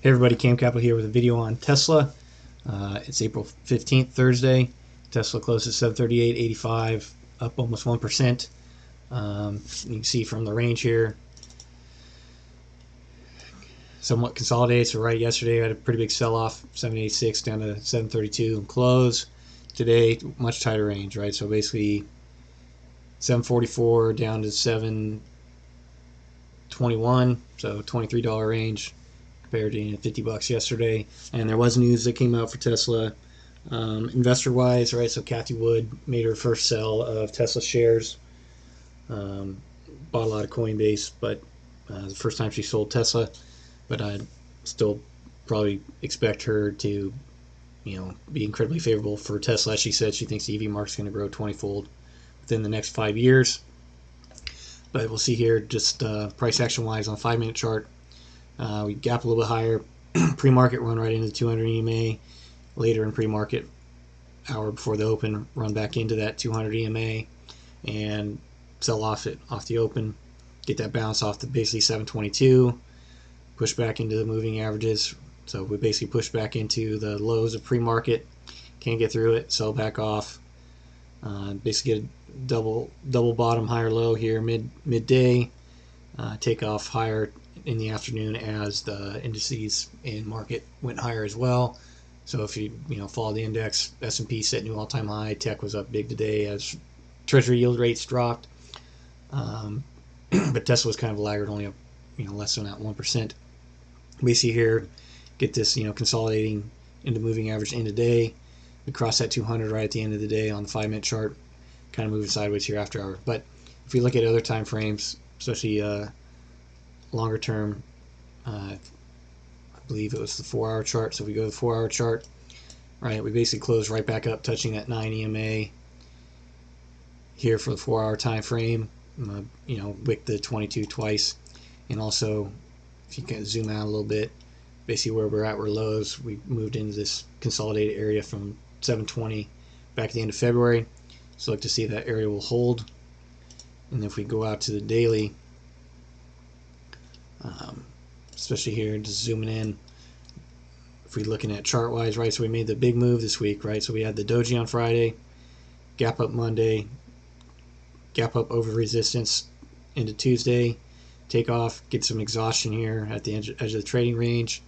Hey everybody, Cam Capital here with a video on Tesla. It's April 15th, Thursday. Tesla closed at 738.85, up almost 1%. You can see from the range here, somewhat consolidated. So right yesterday, I had a pretty big sell-off, 786 down to 732 and close. Today, much tighter range, right? So basically 744 down to 721, so $23 range. Compared to $50 yesterday. And there was news that came out for Tesla investor wise, right? So Cathie made her first sell of Tesla shares, bought a lot of Coinbase, but the first time she sold Tesla. But I'd still probably expect her to be incredibly favorable for Tesla. She said she thinks the EV market's going to grow 20-fold within the next 5 years. But we'll see here, just price action wise on 5-minute chart. We gap a little bit higher, pre-market run right into the 200 EMA, later in pre-market, hour before the open, run back into that 200 EMA and sell off the open, get that bounce off the basically 722, push back into the moving averages. So we basically push back into the lows of pre-market, can't get through it, sell back off, basically get a double bottom higher low here midday, take off higher in the afternoon as the indices in market went higher as well. So if you follow the index, S&P set new all-time high. Tech was up big today as treasury yield rates dropped, but Tesla was kind of a laggard, only up less than that 1%. We see here, get this consolidating into moving average intraday. We cross that 200 right at the end of the day on the 5-minute chart, kind of moving sideways here after hour. But if you look at other time frames, especially longer term, I believe it was the 4-hour chart. So if we go to the 4-hour chart, right, we basically close right back up, touching that 9 EMA here for the 4-hour time frame. Wick the 22 twice, and also if you can zoom out a little bit, basically where we're at, we're lows. We moved into this consolidated area from 720 back at the end of February. So look to see if that area will hold. And if we go out to the daily, especially here, just zooming in, if we're looking at chart wise, right, so we made the big move this week, right? So we had the doji on Friday, gap up Monday, gap up over resistance into Tuesday, take off, get some exhaustion here at the edge of the trading range,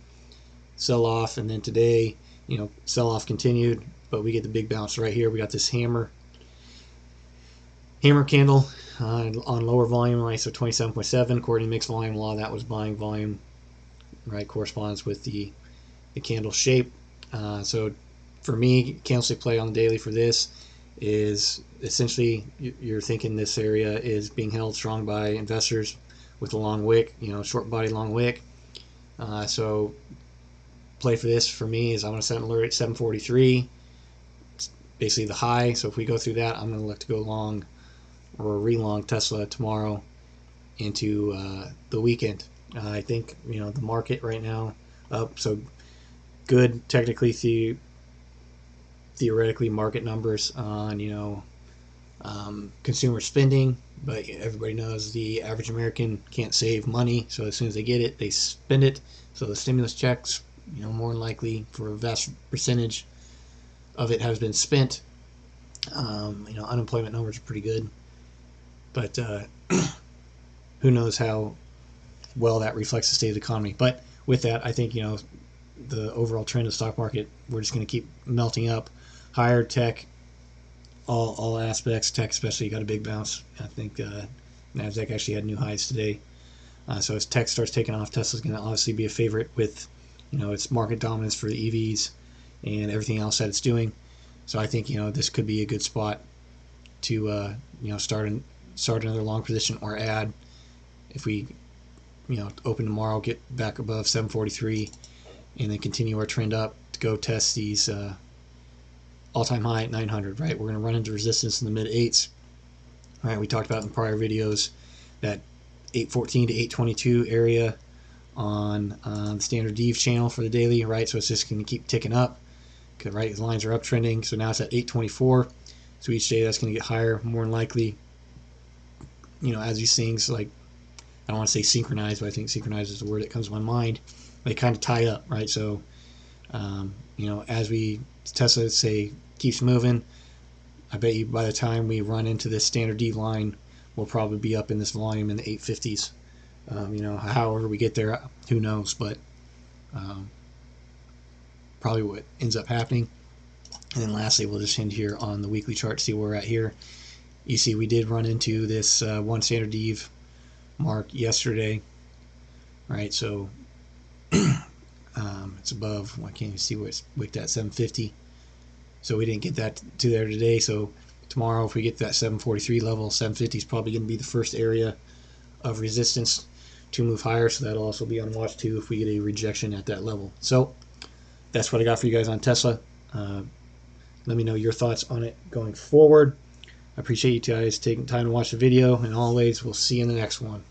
sell off, and then today, sell off continued, but we get the big bounce right here. We got this hammer candle on lower volume, right? So 27.7 according to mixed volume law, that was buying volume, right? Corresponds with the candle shape. So for me, candlestick play on the daily for this is essentially you're thinking this area is being held strong by investors with a long wick, short body, long wick. So play for this for me is I'm going to set an alert at 743, basically the high. So if we go through that, I'm going to look to go long or re-long Tesla tomorrow into the weekend. I think the market right now up, so good technically theoretically market numbers on consumer spending, but everybody knows the average American can't save money, so as soon as they get it, they spend it. So the stimulus checks, more than likely for a vast percentage of it has been spent. Unemployment numbers are pretty good, but who knows how well that reflects the state of the economy. But with that, I think the overall trend of the stock market, we're just going to keep melting up higher. Tech, all aspects, tech especially got a big bounce. I think Nasdaq actually had new highs today. So as tech starts taking off, Tesla's going to obviously be a favorite with its market dominance for the EVs and everything else that it's doing. So I think this could be a good spot to start another long position or add if we open tomorrow, get back above 743, and then continue our trend up to go test these all-time high at 900, right? We're going to run into resistance in the mid-8s, right? We talked about in prior videos that 814 to 822 area on the standard Dev channel for the daily, right? So it's just going to keep ticking up, right? The lines are uptrending, so now it's at 824. So each day that's going to get higher, more than likely. As these things, like, I don't want to say synchronized, but I think synchronized is the word that comes to my mind. they kind of tie up, right? So you know, as Tesla say keeps moving, I bet you by the time we run into this standard D line, we'll probably be up in this volume in the 850s. You know, however we get there, who knows? But probably what ends up happening. And then lastly, we'll just end here on the weekly chart to see where we're at here. You see, we did run into this one standard Eve mark yesterday, right? So it's above. I can't even see where it's wicked at, 750. So we didn't get that to there today. So tomorrow, if we get that 743 level, 750 is probably going to be the first area of resistance to move higher. So that'll also be on watch too if we get a rejection at that level. So that's what I got for you guys on Tesla. Let me know your thoughts on it going forward. I appreciate you guys taking time to watch the video, and always, we'll see you in the next one.